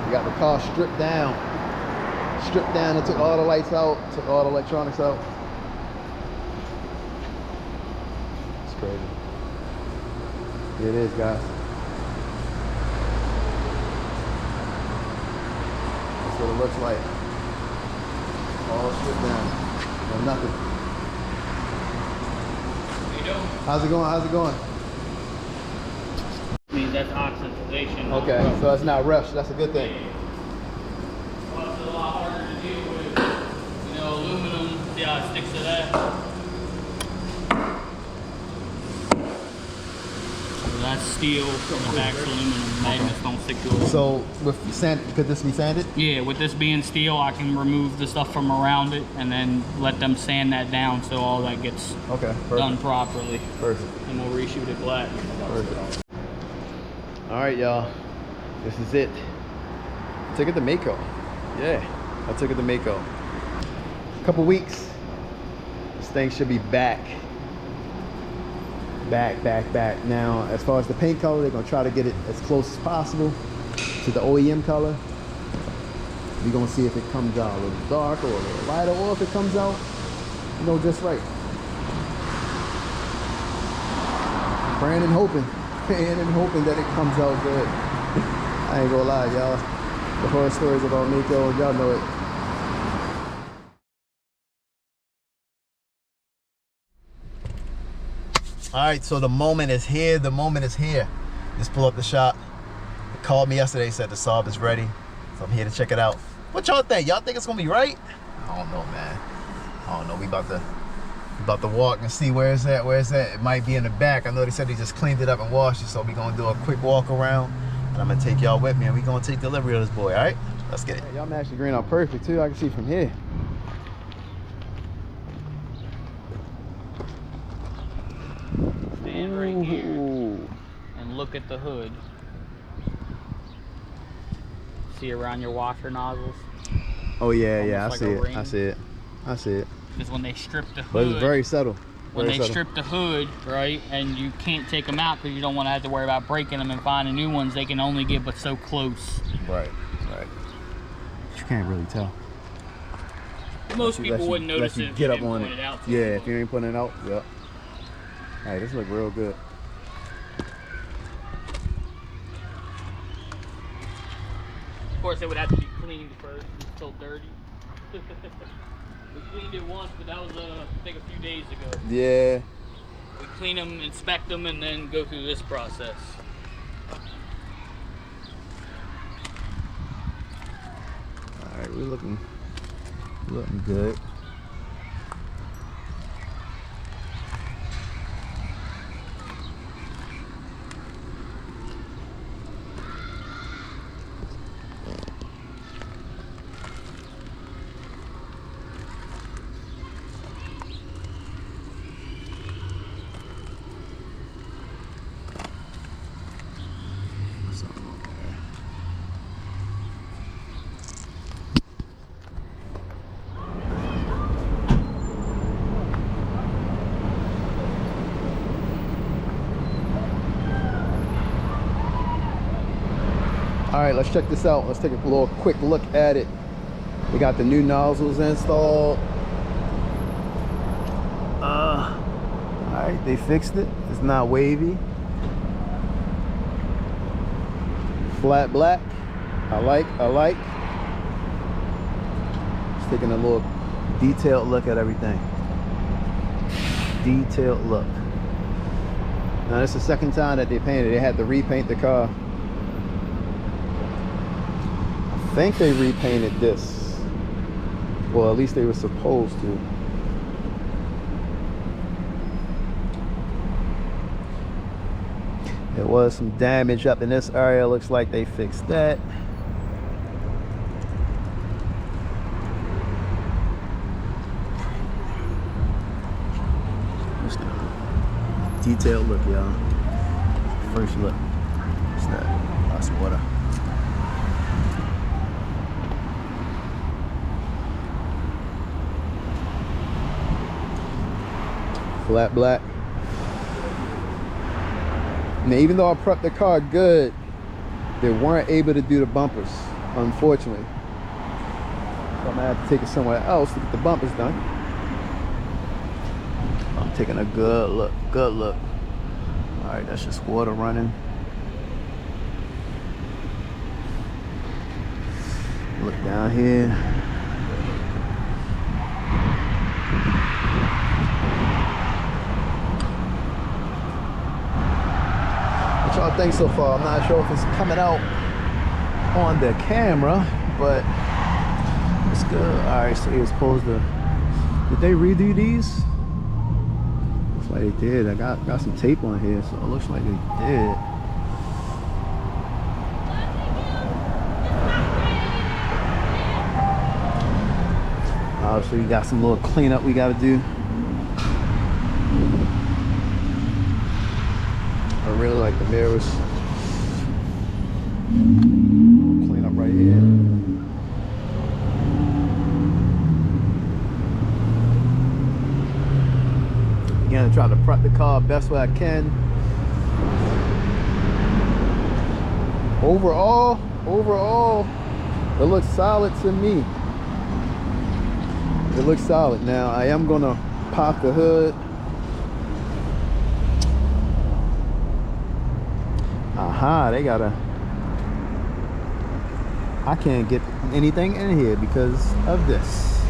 We got the car stripped down. Stripped down and took all the lights out, took all the electronics out. It's crazy. Here it is, guys. That's what it looks like. All stripped down. No nothing. How you doing? How's it going? How's it going? Means that's oxidization. Okay, so it's not rushed. That's a good thing. Well, it's a lot harder to deal with, you know, aluminum. See how it sticks to that? So that's steel, and the back's aluminum. Magnets don't stick to it. So with sand, could this be sanded? Yeah, with this being steel, I can remove the stuff from around it and then let them sand that down so all that gets done properly. Perfect. And we'll reshoot it black. Perfect. All right, y'all. This is it. Took it to Maaco. Yeah, I took it to Maaco. A couple weeks. This thing should be back. Back. Now, as far as the paint color, they're gonna try to get it as close as possible to the OEM color. We're gonna see if it comes out a little darker or a little lighter, or if it comes out, you know, just right. Praying and hoping that it comes out good. I ain't gonna lie, y'all. The horror stories about Maaco, y'all know it. All right, so the moment is here. The moment is here. Just pull up the shop. They called me yesterday, said the Saab is ready. So I'm here to check it out. What y'all think? Y'all think it's gonna be right? I don't know, man. I don't know. We about to walk and see where it's at. Where it's at. It might be in the back. I know they said they just cleaned it up and washed it, so we gonna do a quick walk around. And I'm gonna take y'all with me, and we gonna take delivery of this boy. All right? Let's get it. Y'all matched the green out perfect too. I can see from here. Stand right here and look at the hood. See around your washer nozzles? Oh yeah, yeah, I like see it. I see it. I see it. Because when they strip the hood, But it's very subtle. When they strip the hood, right, and you can't take them out because you don't want to have to worry about breaking them and finding new ones, they can only get but so close. Right. You can't really tell. Most people wouldn't notice it if you didn't point it out to them. Yeah, if you ain't putting it out, yep. Hey, this look real good. Of course, it would have to be cleaned first. It's still dirty. We cleaned it once, but that was, I think, a few days ago. Yeah. We clean them, inspect them, and then go through this process. All right, we're looking good. All right, let's check this out. Let's take a little quick look at it. We got the new nozzles installed. All right, they fixed it. It's not wavy. Flat black. I like. Just taking a little detailed look at everything. Detailed look. Now, this is the second time that they painted. They had to repaint the car. I think they repainted this. Well, at least they were supposed to. There was some damage up in this area. Looks like they fixed that. Just a detailed look, y'all. First look. What's that? Lots of water. Flat black. Now, even though I prepped the car good, they weren't able to do the bumpers. unfortunately. So I'm gonna have to take it somewhere else to get the bumpers done. I'm taking a good look, good look. All right, that's just water running. Look down here. What y'all think so far? I'm not sure if it's coming out on the camera, but it's good. All right, so you're supposed to, did they redo these? Looks like they did. I got some tape on here, so it looks like they did. Obviously, we got some little cleanup we got to do. I really like the mirrors. Clean up right here. Again, trying to prep the car best way I can. Overall, it looks solid to me. It looks solid. Now I am gonna pop the hood. Aha, they gotta, I can't get anything in here because of this.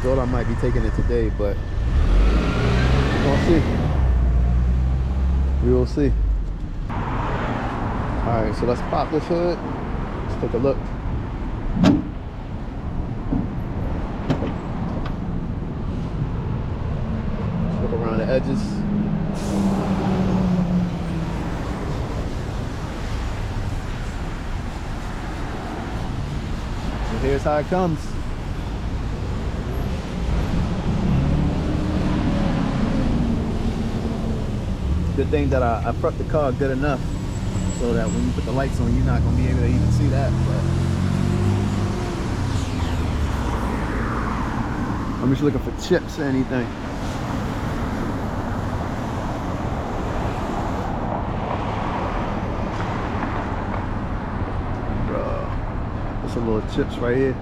Thought I might be taking it today, but we'll see. We will see. All right, so let's pop this hood. Let's take a look. Look around the edges. So here's how it comes. Good thing that I prepped the car good enough so that when you put the lights on, you're not going to be able to even see that. But I'm just looking for chips or anything. There's some little chips right here.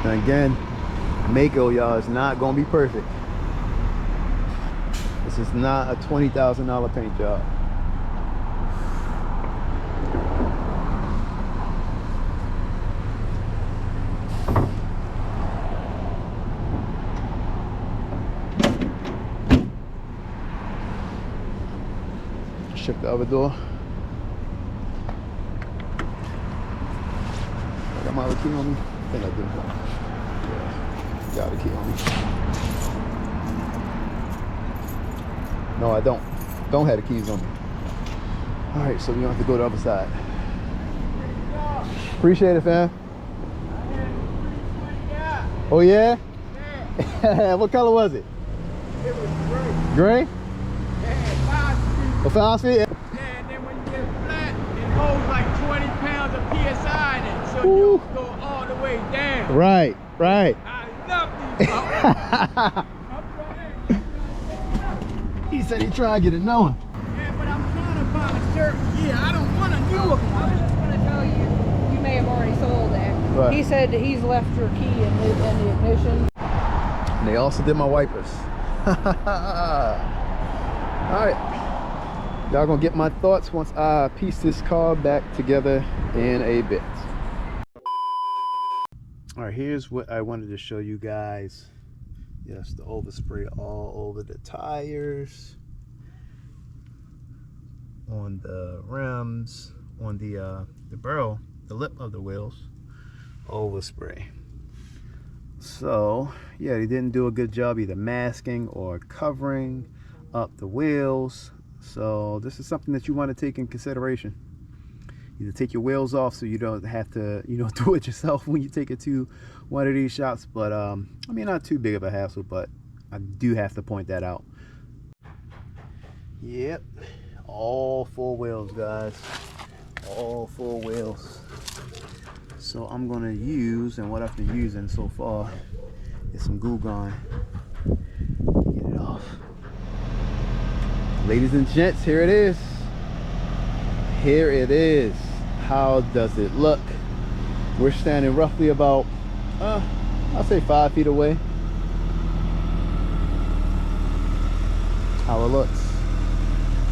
And again, Maaco, y'all, is not gonna be perfect. This is not a $20,000 paint job. Check the other door. I got my other key on me. I think I do. Yeah, got a key on me. No, I don't. Don't have the keys on me. All right, so we don't have to go to the other side. Appreciate it, fam. Oh yeah? Yeah. What color was it? It was gray. Gray? Yeah, 5 speed. A 5-speed? Yeah, and then when you get flat, it holds like 20 pounds of PSI in it, so Ooh. you don't go all the way down. Right, right. I love these cars. He said he tried to get it knowing. Yeah, but I'm trying to find a certain gear. I don't want a newer I car. was just going to tell you, you may have already sold that. Right. He said that he's left your key in the ignition. And they also did my wipers. All right. Y'all gonna get my thoughts once I piece this car back together in a bit. All right, here's what I wanted to show you guys. Yes, the overspray all over the tires, on the rims, on the barrel, the lip of the wheels, overspray. So yeah, they didn't do a good job either masking or covering up the wheels. So this is something that you want to take in consideration. Either take your wheels off so you don't have to, you know, do it yourself when you take it to one of these shops. But I mean, not too big of a hassle, but I do have to point that out. Yep, all 4 wheels, guys, all 4 wheels. So I'm gonna use, and what I've been using so far is some Glue Gun. Ladies and gents, here it is. Here it is. How does it look? We're standing roughly about, I'll say 5 feet away. How it looks.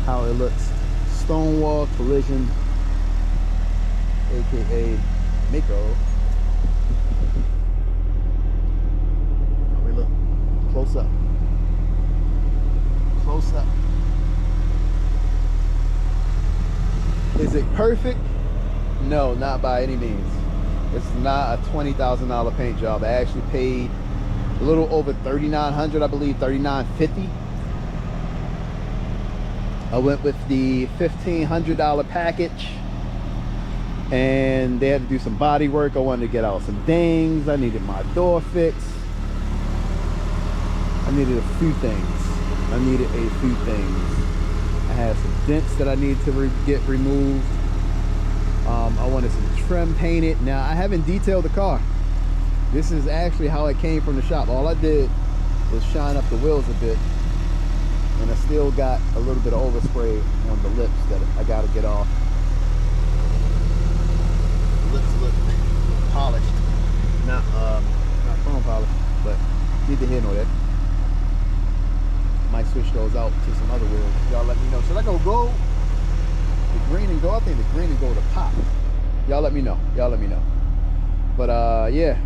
How it looks. Stonewall collision, aka Maaco. How we look? Close up. Close up. Is it perfect? No, not by any means. It's not a $20,000 paint job. I actually paid a little over $3,900, I believe, $3,950. I went with the $1,500 package, and they had to do some body work. I wanted to get out some dings. I needed my door fixed. I needed a few things. I had some dents that I needed to get removed. I wanted some trim painted. Now, I haven't detailed the car. This is actually how it came from the shop. All I did was shine up the wheels a bit, and I still got a little bit of overspray on the lips that I got to get off. The lips look polished, not chrome polished, but need to hear no that. Might switch those out to some other wheels. Y'all let me know. Should I go gold? The green and gold? I think the green and gold are pop. Y'all let me know. Y'all let me know. But yeah.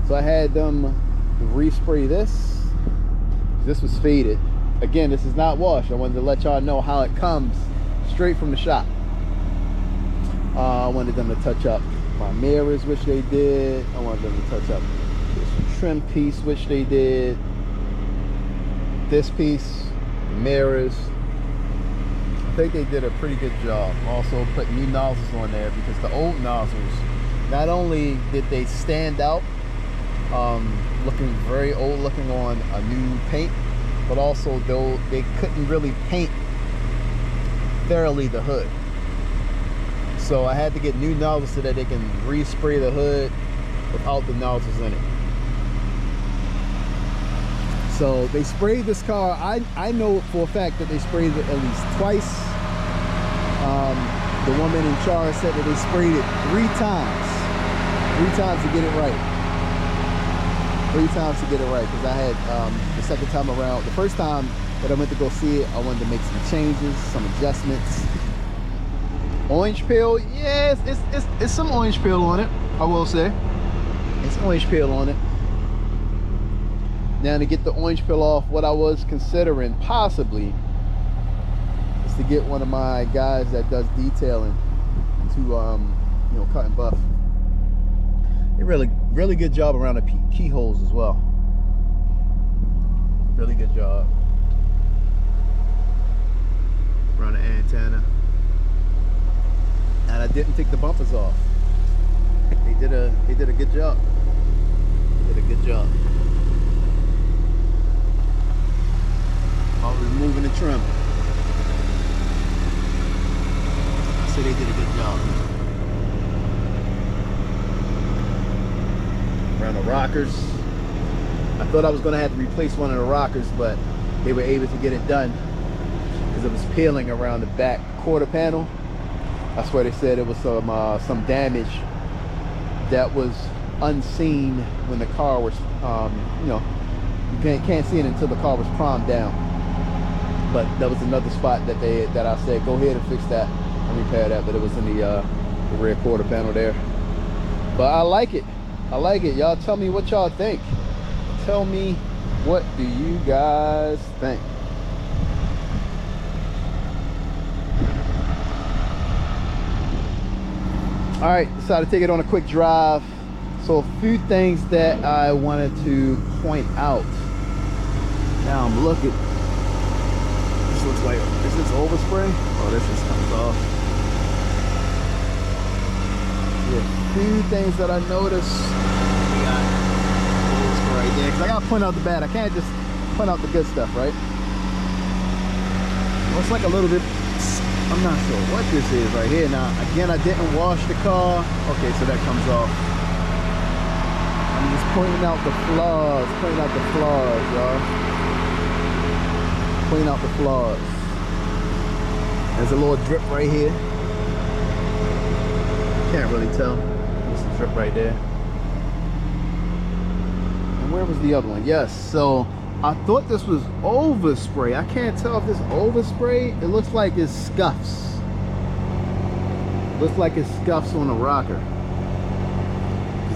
So I had them respray this. This was faded. Again, this is not washed. I wanted to let y'all know how it comes straight from the shop. I wanted them to touch up my mirrors, which they did. I wanted them to touch up this trim piece, which they did. This piece, the mirrors. I think they did a pretty good job. Also put new nozzles on there, because the old nozzles, not only did they stand out, looking very old looking on a new paint, but also they couldn't really paint thoroughly the hood. So I had to get new nozzles so that they can respray the hood without the nozzles in it. So they sprayed this car. I know for a fact that they sprayed it at least twice. The woman in charge said that they sprayed it 3 times. 3 times to get it right. 3 times to get it right. Because I had the second time around, the first time that I went to go see it, I wanted to make some changes, some adjustments. Orange peel, yes, it's some orange peel on it, I will say. It's orange peel on it. Now, to get the orange peel off, what I was considering possibly is to get one of my guys that does detailing to you know, cut and buff. They really good job around the keyholes as well. Really good job around the antenna. And I didn't take the bumpers off. They did a good job. They did a good job. While removing the trim, I say they did a good job. Around the rockers, I thought I was going to have to replace one of the rockers, but they were able to get it done because it was peeling around the back quarter panel. That's where they said it was some damage that was unseen when the car was, you know, you can't see it until the car was primed down. But that was another spot that I said, go ahead and fix that and repair that. But it was in the rear quarter panel there. But I like it. I like it. Y'all tell me what y'all think. Tell me, what do you guys think? All right, decided to take it on a quick drive. So a few things that I wanted to point out. Now I'm looking. This looks like, is this overspray? Oh, this just comes off. Yeah, a few things that I noticed. We got overspray right there, because I gotta point out the bad. I can't just point out the good stuff, right? Looks like a little bit, I'm not sure what this is right here. Now, again, I didn't wash the car. Okay, so that comes off. I'm just pointing out the flaws, y'all. Pointing out the flaws. There's a little drip right here. Can't really tell. There's a drip right there. And where was the other one? Yes, so I thought this was overspray. I can't tell if this overspray. It looks like it's scuffs. Looks like it's scuffs on the rocker.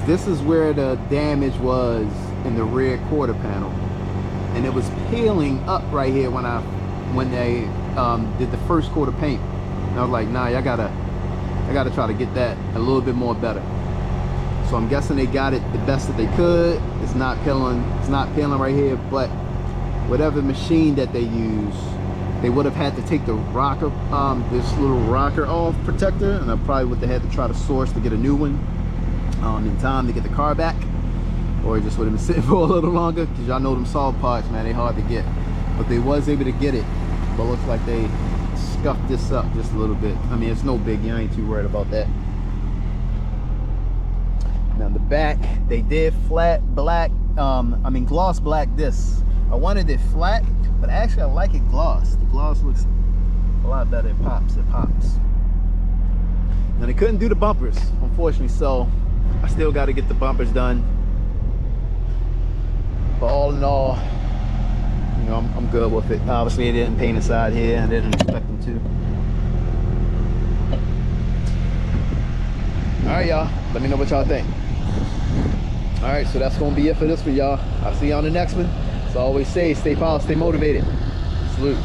This is where the damage was in the rear quarter panel, and it was peeling up right here when they did the first coat of paint. And I was like, nah, I gotta try to get that a little bit more better. So I'm guessing they got it the best that they could. It's not peeling right here, but whatever machine that they use, they would have had to take the rocker, this little rocker off protector, and I probably would have had to try to source to get a new one in time to get the car back, or it just would have been sitting for a little longer, because y'all know them Saab parts, man, they hard to get. But they was able to get it, but looks like they scuffed this up just a little bit. I mean, it's no biggie, I ain't too worried about that. Now the back, they did flat black, gloss black this. I wanted it flat, but actually I like it gloss. The gloss looks a lot better. It pops. Now they couldn't do the bumpers, unfortunately, so I still got to get the bumpers done. But all in all, you know, I'm good with it. Obviously, they didn't paint inside here. I didn't expect them to. All right, y'all. Let me know what y'all think. All right, so that's gonna be it for this one, y'all. I'll see you on the next one. As I always say, stay positive, stay motivated. Salute.